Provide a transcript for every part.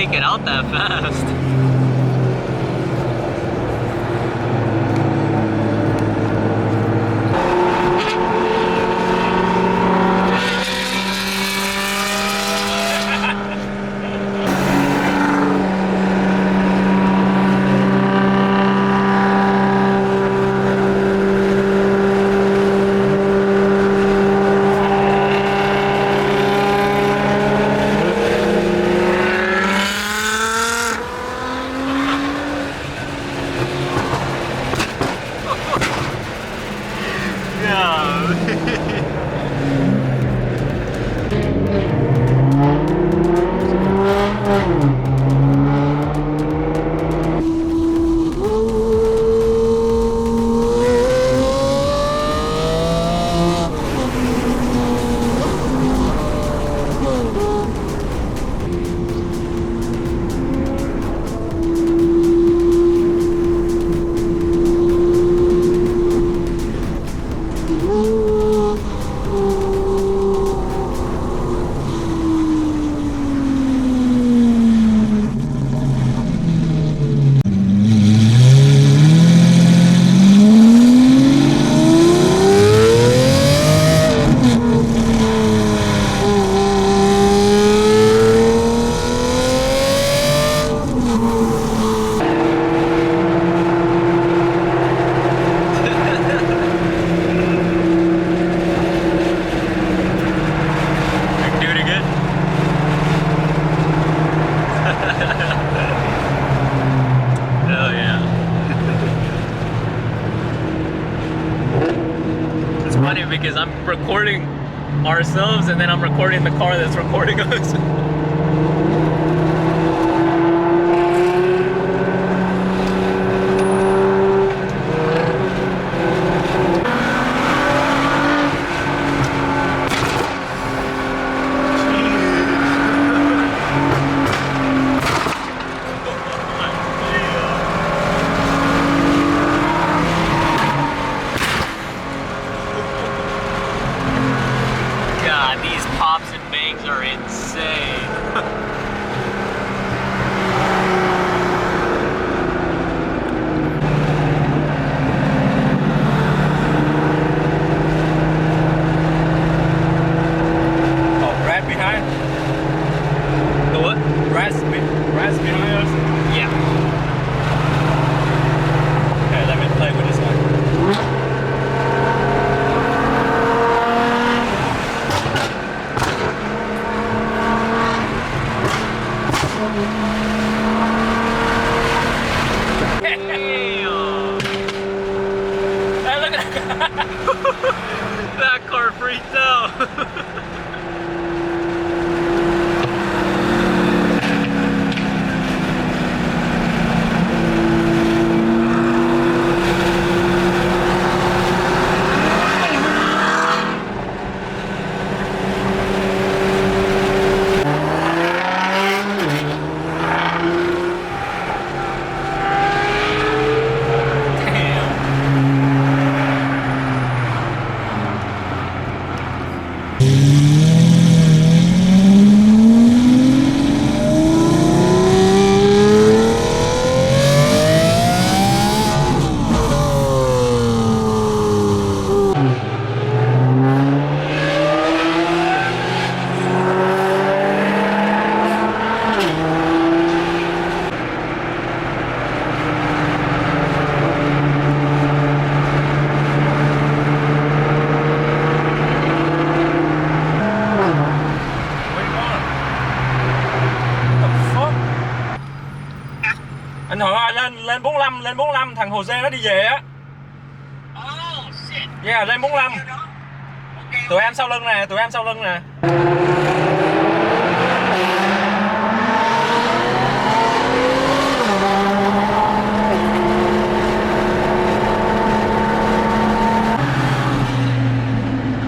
make it out that fast. Because I'm recording ourselves and then I'm recording the car that's recording us. That car freaked out. Anh hỏi ai lên 45 thằng Jose nó đi về á. Yeah, lên 45. Tụi em sau lưng nè,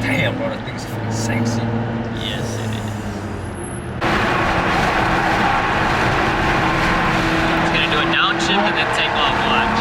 Damn, bro, that thing's sexy. Yes, it is. It's gonna do a downshift and then take off, watch.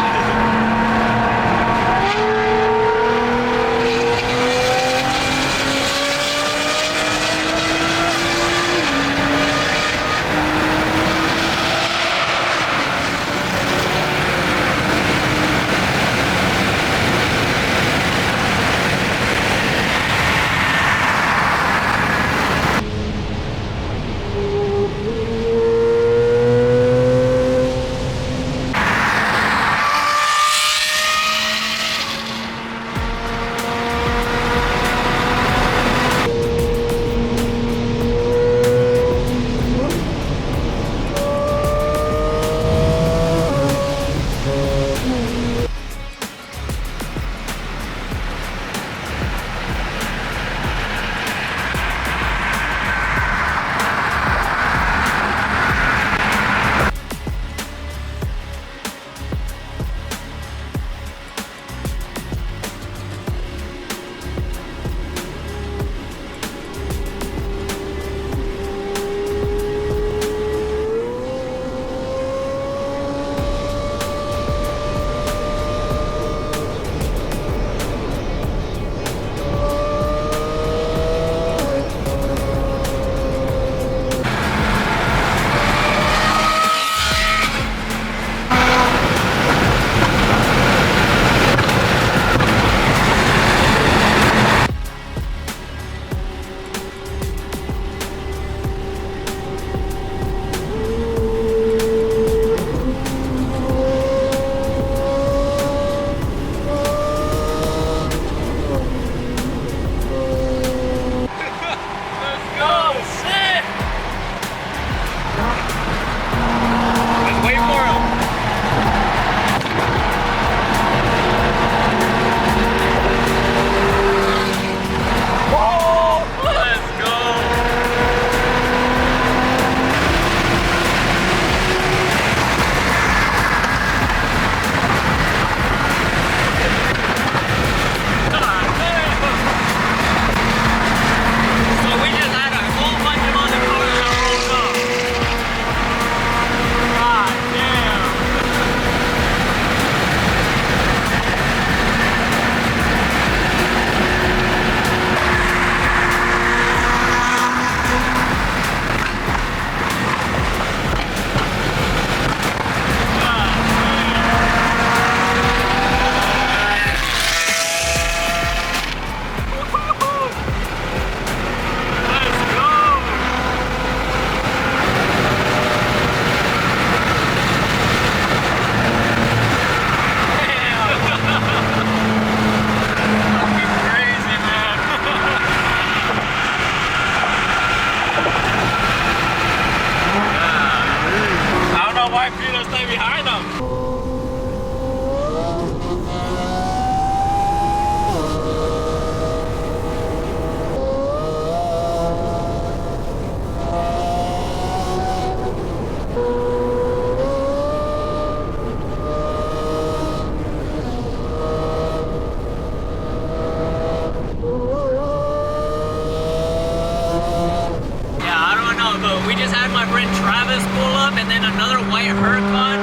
We just had my friend Travis pull up and then another white Huracan.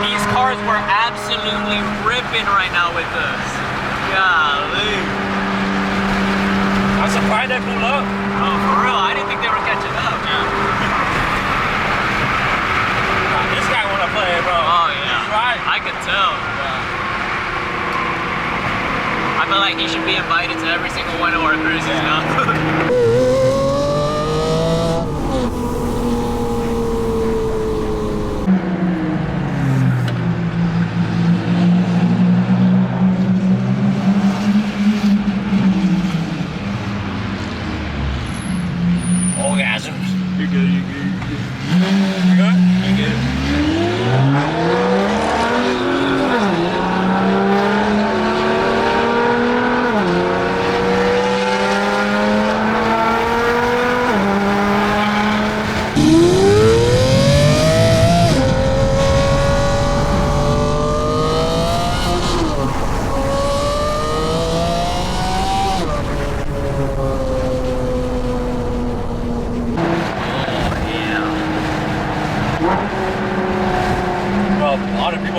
These cars were absolutely ripping right now with us. Golly. I'm surprised they pulled up. Oh, for real? I didn't think they were catching up. Yeah. This guy wanna play, bro. Oh yeah. He's right. I could tell. Yeah. I feel like he should be invited to every single one of our cruises now. Orgasms. You're good, you're good. You good? You good?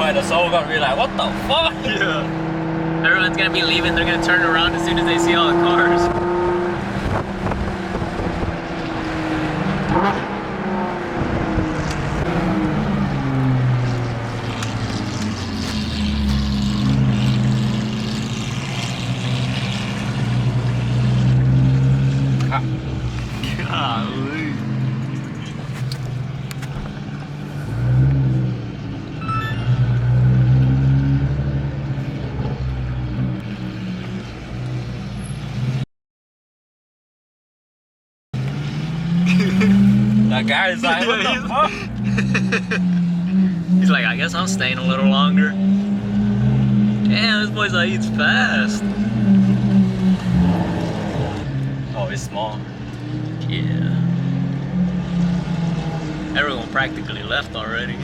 The soul gonna be like, what the fuck? Yeah. Everyone's gonna be leaving, they're gonna turn around as soon as they see all the cars. Golly. That guy is like, what the fuck? He's like, I guess I'm staying a little longer. Damn, this boy's like, eats fast. Oh, it's small. Yeah. Everyone practically left already.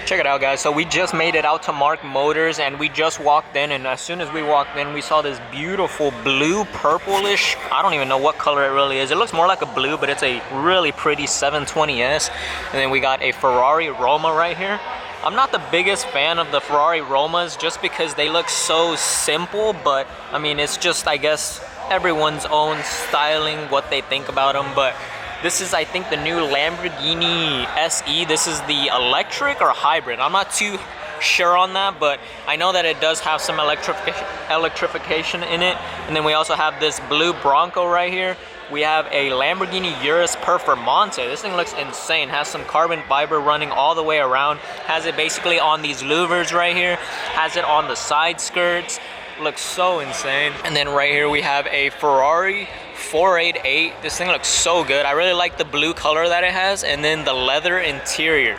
Check it out, guys. So we just made it out to Mark Motors and we just walked in, and as soon as we walked in we saw this beautiful blue purplish, I don't even know what color it really is. It looks more like a blue, but it's a really pretty 720S. And then we got a Ferrari Roma right here. I'm not the biggest fan of the Ferrari Romas just because they look so simple, but I mean, it's just, I guess, everyone's own styling, what they think about them. But this is, I think, the new Lamborghini SE. This is the electric or hybrid. I'm not too sure on that, but I know that it does have some electrification in it. And then we also have this blue Bronco right here. We have a Lamborghini Urus Performante. This thing looks insane. Has some carbon fiber running all the way around. Has it basically on these louvers right here. Has it on the side skirts. Looks so insane. And then right here we have a Ferrari 488. This thing looks so good. I really like the blue color that it has, and then the leather interior.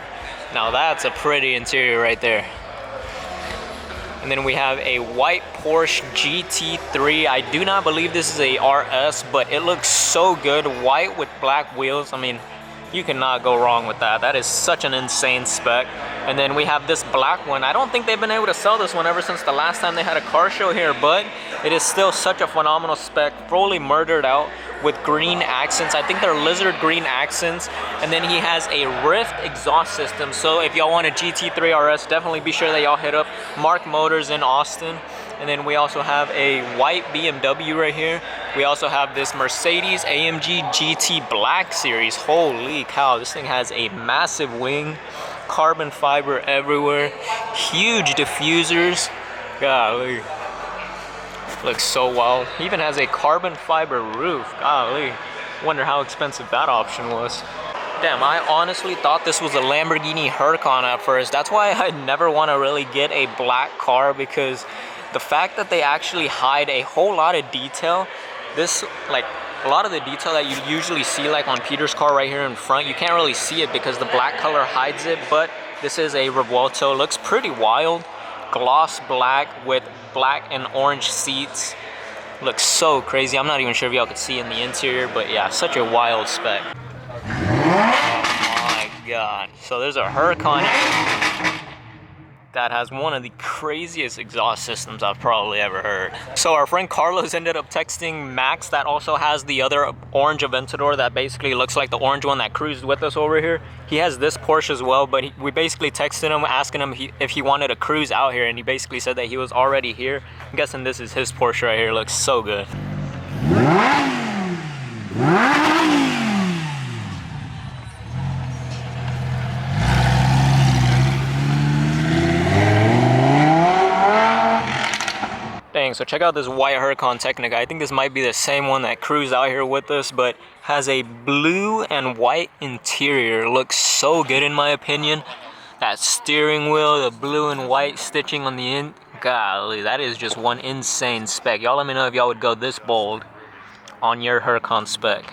Now that's a pretty interior right there. And then we have a white Porsche GT3. I do not believe this is a RS, but it looks so good. White with black wheels. I mean, you cannot go wrong with that. That is such an insane spec. And then we have this black one. I don't think they've been able to sell this one ever since the last time they had a car show here, but it is still such a phenomenal spec, fully murdered out with green accents. I think they're lizard green accents. And then he has a Rift exhaust system. So if y'all want a GT3 RS, definitely be sure that y'all hit up Mark Motors in Austin. And then we also have a white BMW right here. We also have this Mercedes AMG GT Black Series. Holy cow, this thing has a massive wing, carbon fiber everywhere, huge diffusers. Golly, looks so wild. He even has a carbon fiber roof. Golly, wonder how expensive that option was. Damn, I honestly thought this was a Lamborghini Huracan at first. That's why I never want to really get a black car, because the fact that they actually hide a whole lot of detail, this, like, a lot of the detail that you usually see like on Peter's car right here in front, you can't really see it because the black color hides it, but this is a Revuelto. Looks pretty wild. Gloss black with black and orange seats. Looks so crazy. I'm not even sure if y'all could see in the interior, but yeah, such a wild spec. Oh my god. So there's a Huracan that has one of the craziest exhaust systems I've probably ever heard. So our friend Carlos ended up texting Max, that also has the other orange Aventador that basically looks like the orange one that cruised with us over here. He has this Porsche as well, but we basically texted him asking him if he wanted to cruise out here, and he basically said that he was already here. I'm guessing this is his Porsche right here. Looks so good. Dang, so check out this white Huracan Technica. I think this might be the same one that cruised out here with us, but has a blue and white interior. Looks so good in my opinion. That steering wheel, the blue and white stitching on the end. Golly, that is just one insane spec. Y'all let me know if y'all would go this bold on your Huracan spec.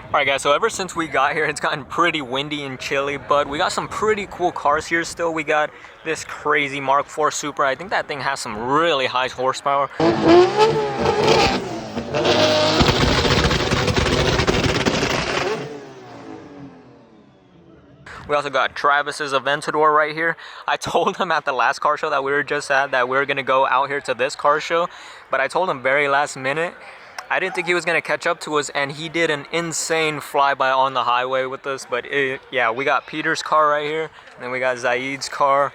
Alright guys, so ever since we got here, it's gotten pretty windy and chilly, but we got some pretty cool cars here still. We got this crazy Mark IV Supra. I think that thing has some really high horsepower. We also got Travis's Aventador right here. I told him at the last car show that we were just at that we were going to go out here to this car show, but I told him very last minute. I didn't think he was going to catch up to us, and he did an insane flyby on the highway with us. But yeah, we got Peter's car right here, and then we got Zaid's car.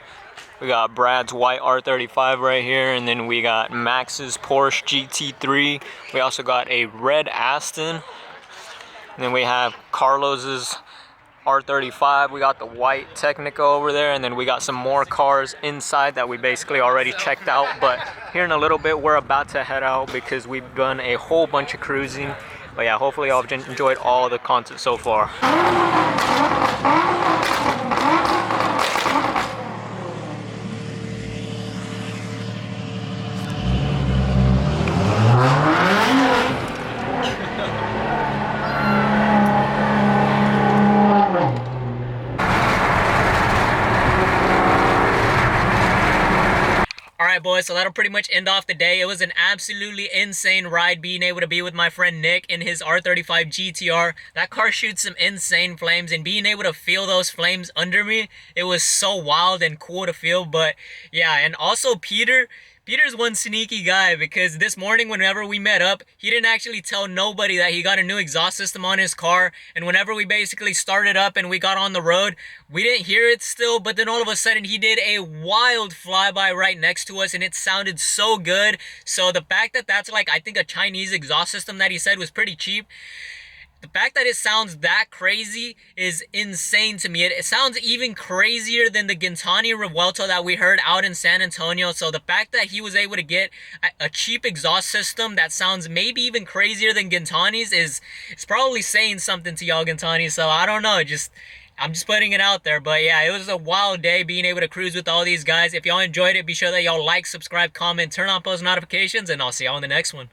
We got Brad's white R35 right here, and then we got Max's Porsche GT3. We also got a red Aston. And then we have Carlos's R35. We got the white Technica over there, and then we got some more cars inside that we basically already checked out. But here in a little bit, we're about to head out because we've done a whole bunch of cruising. But yeah, hopefully y'all have enjoyed all the content so far. Alright boys, so that'll pretty much end off the day. It was an absolutely insane ride being able to be with my friend Nick in his R35 GTR. That car shoots some insane flames, and being able to feel those flames under me, it was so wild and cool to feel. But yeah, and also Peter's one sneaky guy, because this morning whenever we met up, he didn't actually tell nobody that he got a new exhaust system on his car. And whenever we basically started up and we got on the road, we didn't hear it still, but then all of a sudden he did a wild flyby right next to us, and it sounded so good. So the fact that that's like, I think a Chinese exhaust system that he said was pretty cheap, the fact that it sounds that crazy is insane to me. It sounds even crazier than the Gintani Revuelto that we heard out in San Antonio. So the fact that he was able to get a cheap exhaust system that sounds maybe even crazier than Gintani's is probably saying something to y'all Gintani. So I don't know, I'm just putting it out there. But yeah, it was a wild day being able to cruise with all these guys. If y'all enjoyed it, be sure that y'all like, subscribe, comment, turn on post notifications, and I'll see y'all in the next one.